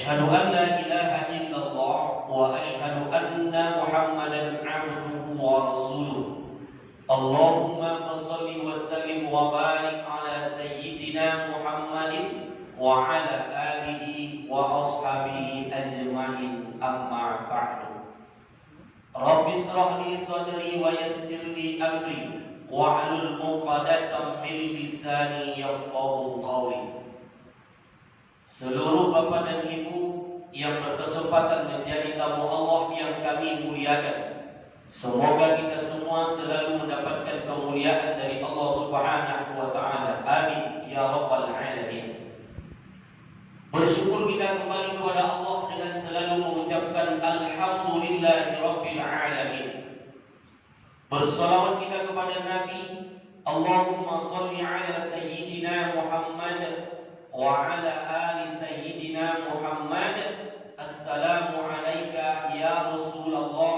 أشهد أن لا إله إلا الله وأشهد أن محمدا عبده ورسوله اللهم صل وسلم وبارك على سيدنا محمد وعلى آله وأصحابه أجمعين أما بعد رب اشرح لي صدري ويسر لي أمري واحلل عقدة من lisani yafqahu qawli. Seluruh bapak dan ibu yang berkesempatan menjadi tamu Allah yang kami muliakan, semoga kita semua selalu mendapatkan kemuliaan dari Allah Subhanahu wa taala. Amin ya rabbal alamin. Bersyukur kita kembali kepada Allah dengan selalu mengucapkan alhamdulillahi rabbil alamin. Bersalawat kita kepada Nabi, Allahumma salli ala sayyidina Muhammad wa ala ali sayyidina Muhammad. Assalamu alayka ya Rasulullah,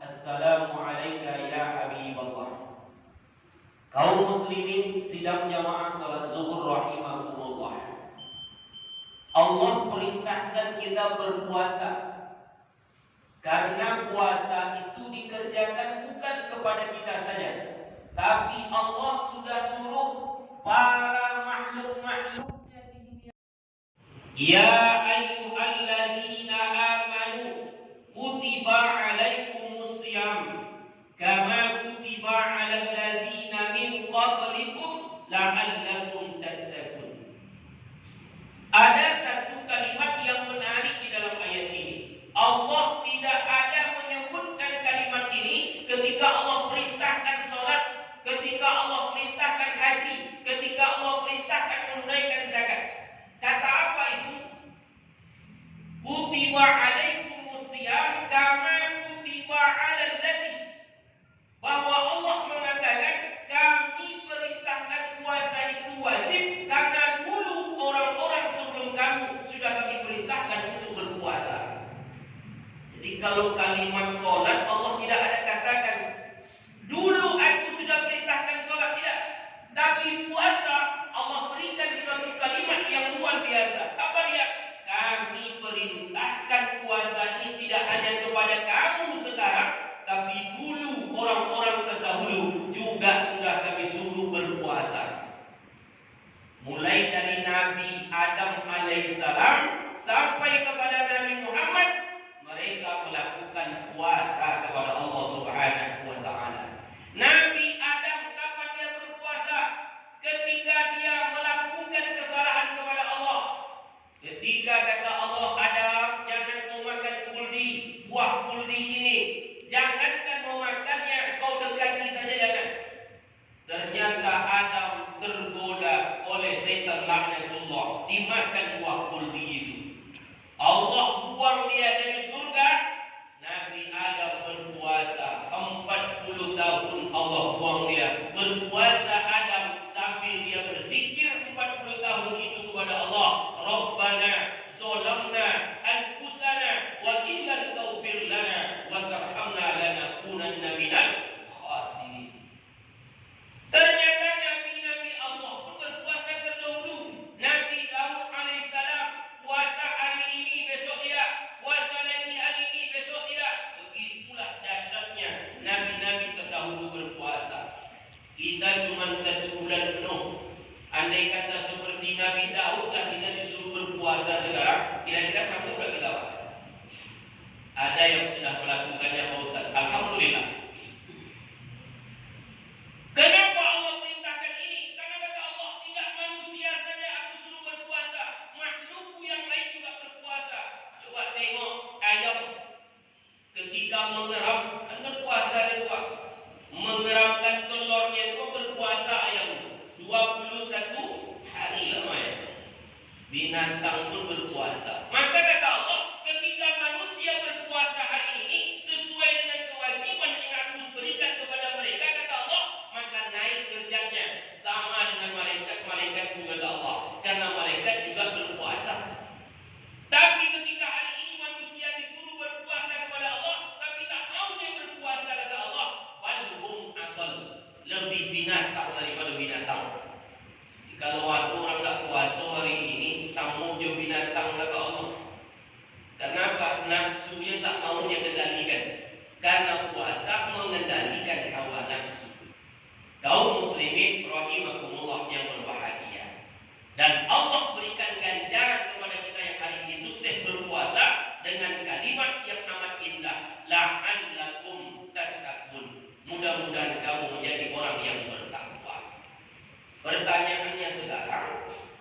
assalamu alayka ya Habiballah. Kaum muslimin sidang jamaah salat zuhur rahimakumullah. Allah perintahkan kita berpuasa karena puasa itu dikerjakan bukan kepada kita saja, tapi Allah sudah suruh para makhluk-makhluknya di dunia. Ya ayyuhalladzina amanu kutiba alaikumus syiyam kama kutiba alal ladzina min qablikum la'allakum tattaqun. Ada satu kalimat yang menarik di dalam ayat ini. Allah tidak ada menyebutkan kalimat ini ketika Allah perintahkan sholat, ketika Allah perintahkan haji, ketika Allah perintahkan menunaikan zakat. Kata apa itu? Kutiba alaikumus syiyam kama kutiba alal ladzina. Bahwa Allah mengatakan kami perintahkan puasa itu wajib karena dulu orang-orang sebelum kamu sudah kami perintahkan untuk berpuasa. Jadi kalau kalimat sholat Allah tidak ada katakan dulu aku sudah perintahkan sholat, tidak. Tapi puasa Allah berikan suatu kalimat yang luar biasa. Apa dia? Kami perintahkan puasa ini tidak hanya kepada kamu sekarang, tapi dulu orang-orang terdahulu juga sudah kami suruh berpuasa. Mulai dari Nabi Adam alaihissalam sampai kepada Nabi Muhammad, mereka melakukan puasa kepada Allah Subhanahu wa taala. Nabi Adam kapan dia berpuasa? Ketika dia melakukan kesalahan kepada Allah. Ketika kata Allah, Adam, jangan kau makan kuldi, buah kuldi ini. Jangankan memakannya, kau dekati saja jangan. Ternyata Adam tergoda oleh setan laknatullah, dimakan buah kuldi itu. Allah buang dia dari surga. Nabi Adam berpuasa 40 tahun, Allah buang dia. Berpuasa Adam sambil dia berzikir 40 tahun itu kepada Allah. Rabbana zolamna anfusana wa illam taghfir lana wa tarhamna lanakunanna minal khasirin. Ternyata nabi-nabi Allah pun berpuasa terdahulu. Nabi Daud alaihissalam puasa hari ini besok tidak, puasa lagi hari ini besok tidak. Begitulah dahsyatnya nabi-nabi terdahulu berpuasa. Kita cuma 1 bulan penuh. Andai kata seperti Nabi Daud kita disuruh berpuasa sekarang, kira-kira sanggup tak kita? Ada yang sudah melakukannya Pak Ustaz. Alhamdulillah. Kenapa Allah perintahkan ini? Karena kata Allah, tidak manusia saja aku suruh berpuasa, makhluk yang lain juga berpuasa. Coba tengok ayam ketika mengeram, kan berpuasa dia Pak. Mengeramkan telurnya itu berpuasa ayam 21 hari lamanya. Binatang pun berpuasa. Maka kata Allah, ketika manusia berpuasa hari ini sesuai dengan kewajiban yang aku berikan kepada mereka, kata Allah, maka naik derajatnya sama dengan malaikat-malaikat juga kata Allah, karena malaikat juga berpuasa. Tapi ketika hari ini manusia disuruh berpuasa kepada Allah, tapi tak mau dia berpuasa kata Allah, balhum aqal, lebih binatang daripada binatang. Kalau ada orang tak puasa hari ini, sama je binatang kata Allah. nafsunya tak mau dia kendalikan. Karena puasa mengendalikan hawa nafsu. Kaum muslimin rahimakumullah yang berbahagia. Dan Allah berikan ganjaran kepada kita yang hari ini sukses berpuasa dengan kalimat yang amat indah, la'allakum tattaqun. Mudah-mudahan kamu menjadi orang yang bertakwa. Pertanyaannya sekarang,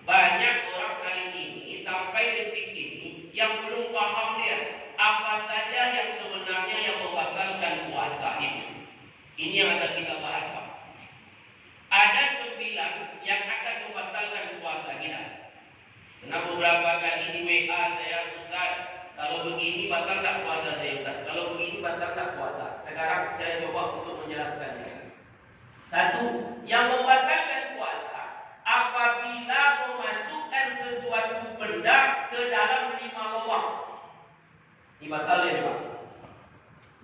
banyak orang hari ini sampai detik ini yang belum paham dia apa saja yang sebenarnya yang membatalkan puasa itu. Ini yang akan kita bahas, Pak. Ada 9 yang akan membatalkan puasa kita. Karena beberapa kali di WA saya, Ustaz, kalau begini batal tak puasa saya, Ustaz. Kalau begini batal tak puasa. Sekarang saya coba untuk menjelaskannya. 1, yang membatalkan puasa apabila memasukkan sesuatu benda ke dalam 5 lubang. Ini batal ya, Pak.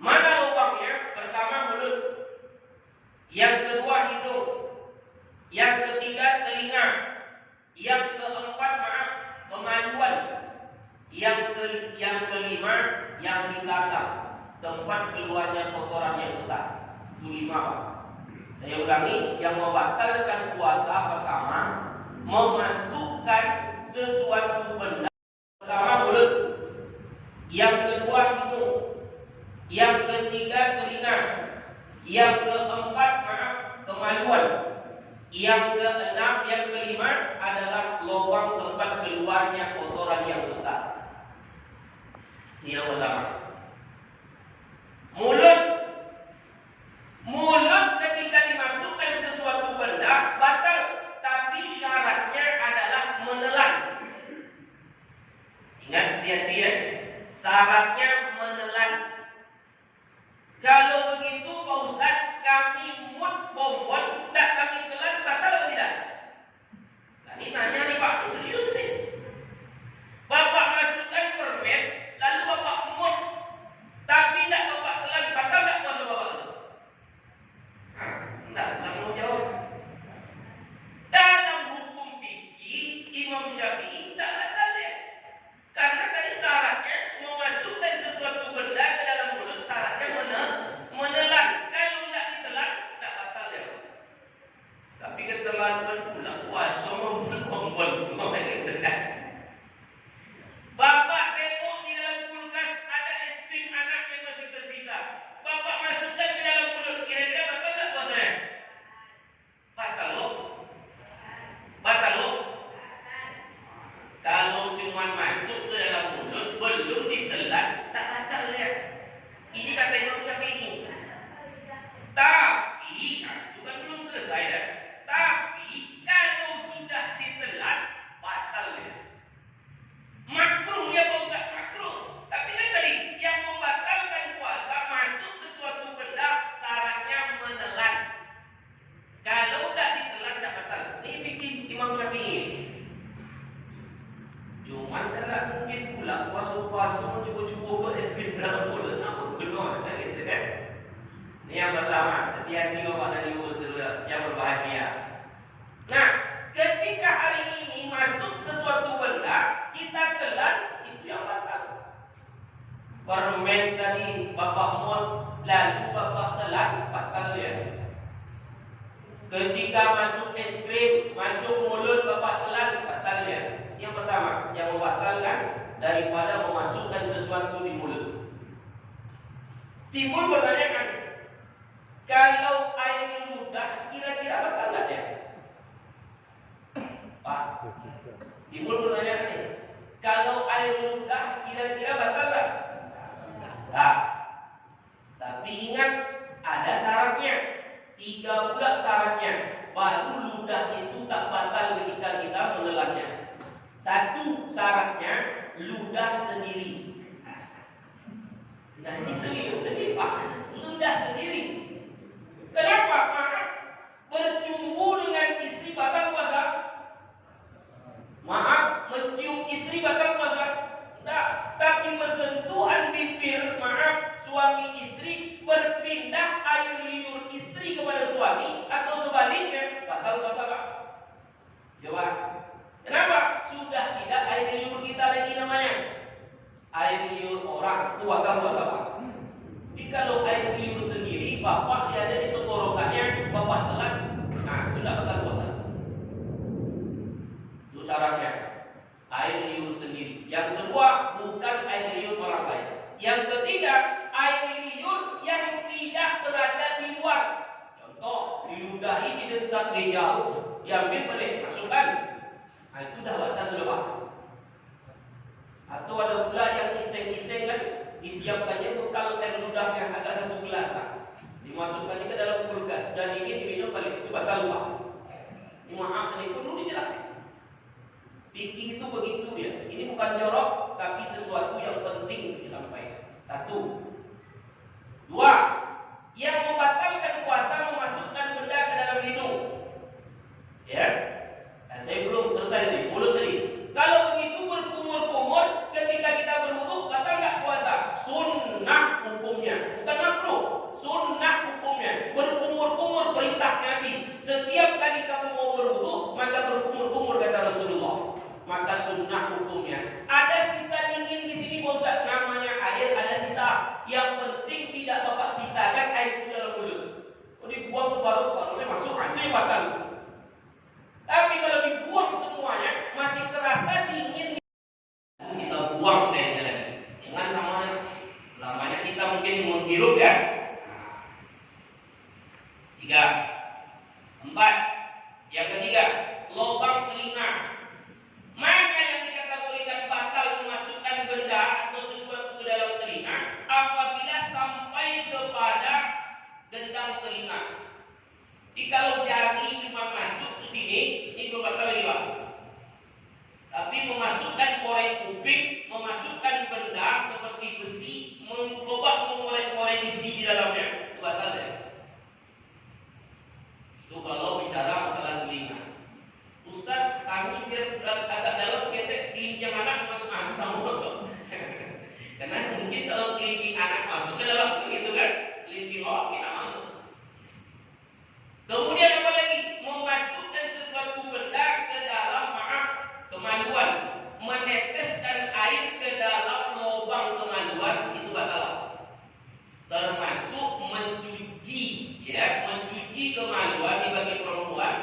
Mana lubangnya? Pertama mulut, yang kedua hidung, yang ketiga telinga, yang keempat kemaluan, yang kelima yang di belakang, tempat keluarnya kotoran yang besar. Itu 5, Pak. Saya ulangi, yang membatalkan puasa pertama memasukkan sesuatu benda. Pertama mulut, yang kedua hidung, yang ketiga telinga, yang keempat kemaluan, yang keenam, yang kelima adalah lubang tempat keluarnya kotoran yang besar. Ini yang pertama. Mulut ketika dimasukkan sesuatu benda batal, tapi syaratnya adalah menelan. Ingat dia syaratnya menelan. Kalau begitu Pak Ustaz, kami mut bonbon tak kami telan, batal atau tidak? Nah, ini nanya nih Pak, ini serius nih. Bapak masukkan permen, lalu Bapak mut, tapi tidak Bapak telan, batal tak puasa Bapak itu? Nah, tak mau jawab. Dalam hukum fikih Imam Syafi'i tak batal ya. Karena tadi syaratnya memasukkan sesuatu benda ke dalam mulut, syaratnya menelan. Kalau tidak ditelan, tak batal ya. Tapi keterlaluan pula puasa membuat Bapak tengok di dalam kulkas ada es krim anak yang masih tersisa. Bapak masukkan ke dalam mulut, kira-kira batal tak puasanya? Batal loh. Kalau cuma masuk ke dalam mulut belum ditelan, tak batal ya. Ini kata Imam Syafi'i. Tapi itu kan belum selesai ya. Tapi kalau sudah ditelan, batal ya. Makruh ya Pak Ustaz, makruh. Tapi kan tadi yang membatalkan puasa masuk sesuatu benda, syaratnya menelan. Kalau tak ditelan, tak batal. Ini fikih Imam Syafi'i. Cuman tak mungkin pula puasa-puasa cukup-cukup es krim dalam mulut. Apa benar kan gitu kan? Ini yang pertama. Hati-hati Bapak dan Ibu yang berbahagia. Nah, ketika hari ini masuk sesuatu benda, kita telan, itu yang batal. Permen tadi Bapak mot, lalu Bapak telan, batal ya. Ketika masuk es krim, masuk mulut Bapak telan, batal ya. Yang pertama, yang membatalkan daripada memasukkan sesuatu di mulut. Timbul pertanyaan, kalau air ludah kira-kira batal tak ya? Pak, timbul pertanyaan ini, kalau air ludah kira-kira batal tak? Tak. Tapi ingat, ada syaratnya. 3 pula syaratnya. Baru ludah itu tak batal ketika kita menelannya. 1 syaratnya ludah sendiri. Nah ini serius ini Pak, ludah sendiri. Kenapa? Maaf, bercumbu dengan istri batal puasa. Maaf, mencium istri batal puasa. Tidak, tapi bersentuhan bibir, maaf, suami istri berpindah air liur istri kepada suami atau sebaliknya, batal puasa Pak. Jawab. Kenapa? Sudah tidak air liur kita lagi namanya. Air liur orang. syaratnya air liur sendiri. Yang kedua, bukan air liur orang lain. Yang ketiga, air liur yang tidak berada di luar. Contoh, diludahi di dekat meja, diambil boleh, masukkan. Nah, itu dah batal dulu Pak. Atau ada pula yang iseng-iseng kan, disiapkannya bekal air ludah yang ada 1 gelas lah. Dimasukkannya ke dalam kulkas dan ingin diminum balik, itu batal Pak. Ini maaf, ini perlu dijelaskan. Fikih itu begitu ya. Ini bukan jorok, tapi sesuatu yang penting disampaikan. 1. 2. Yang membatalkan puasa memasukkan benda ke dalam hidung. Ya. Nah, saya belum selesai tadi. Mulut tadi. Kalau begitu berkumur-kumur ketika kita berwudu, batal nggak puasa? Sunnah hukumnya, bukan makruh. Sunnah hukumnya. Berkumur-kumur perintah Nabi. Setiap kali kamu mau berwudu, maka berkumur-kumur kata Rasulullah. Maka sunnah hukumnya. Ada sisa dingin di sini Pak Ustaz, namanya air, ada sisa. Yang penting tidak Bapak sisakan air itu dalam mulut. Kalau dibuang separuh-separuhnya masuk, itu yang batal. Tapi kalau dibuang semuanya masih terasa dingin, kita buang airnya lagi. Jangan samanya selamanya kita mungkin menghirup ya. 3. 4. Yang ketiga, lubang telinga. Mana yang dikategorikan batal memasukkan benda atau sesuatu ke dalam telinga apabila sampai kepada gendang telinga. Jadi kalau jari cuma masuk ke sini, ini belum batal lagi Pak. Tapi memasukkan korek kuping, memasukkan benda seperti besi, mencoba mengorek-korek isi di dalamnya, itu batal ya. Itu kalau bicara masalah telinga. Ustaz, kami biar agak dalam kita kelinci anak masuk angin sama motor. Karena mungkin kalau kelinci anak masuk ke dalam begitu kan, kelinci orang kita masuk. Kemudian apa lagi? Memasukkan sesuatu benda ke dalam kemaluan, meneteskan air ke dalam lubang kemaluan, itu batal. Termasuk mencuci, ya, mencuci kemaluan bagi perempuan.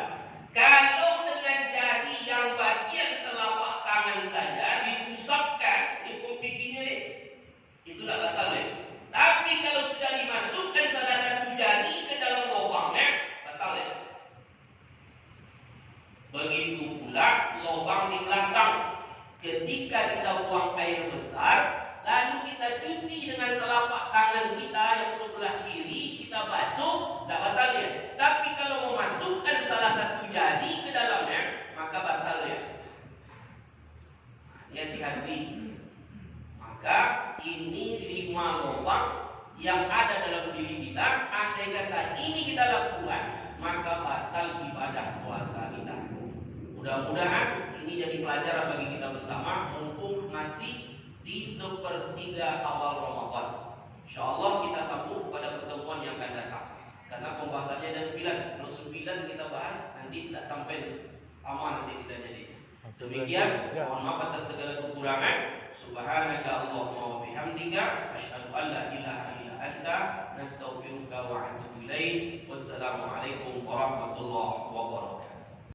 Kalau dengan jari yang bagian telapak tangan saja diusapkan, ini pipinya nih, itu tidak batal ya. Tapi kalau sudah dimasukkan salah satu jari ke dalam lubangnya, batal ya. Begitu pula lubang di belakang. Ketika kita buang air besar, lalu kita cuci dengan telapak tangan kita yang sebelah kiri, kita basuh, tidak batal ya. Tapi kalau memasukkan salah satu jari ke dalamnya, maka batal ya. Hati-hati. Maka ini 5 lubang yang ada dalam diri kita. Andai kata ini kita lakukan, maka batal ibadah puasa kita. Mudah-mudahan ini jadi pelajaran bagi kita bersama, mumpung masih di sepertiga awal Ramadan. InsyaAllah kita sambung pada pertemuan yang akan datang. Karena pembahasannya ada 9. Kalau 9 kita bahas, nanti tidak sampai lama nanti kita jadi. Demikian, mohon maaf atas segala kekurangan. Subhanaka Allahumma wa bihamdika, asyhadu an la ilaha illa anta, nastaghfiruka wa atubu ilaik. Wassalamualaikum warahmatullahi wabarakatuh.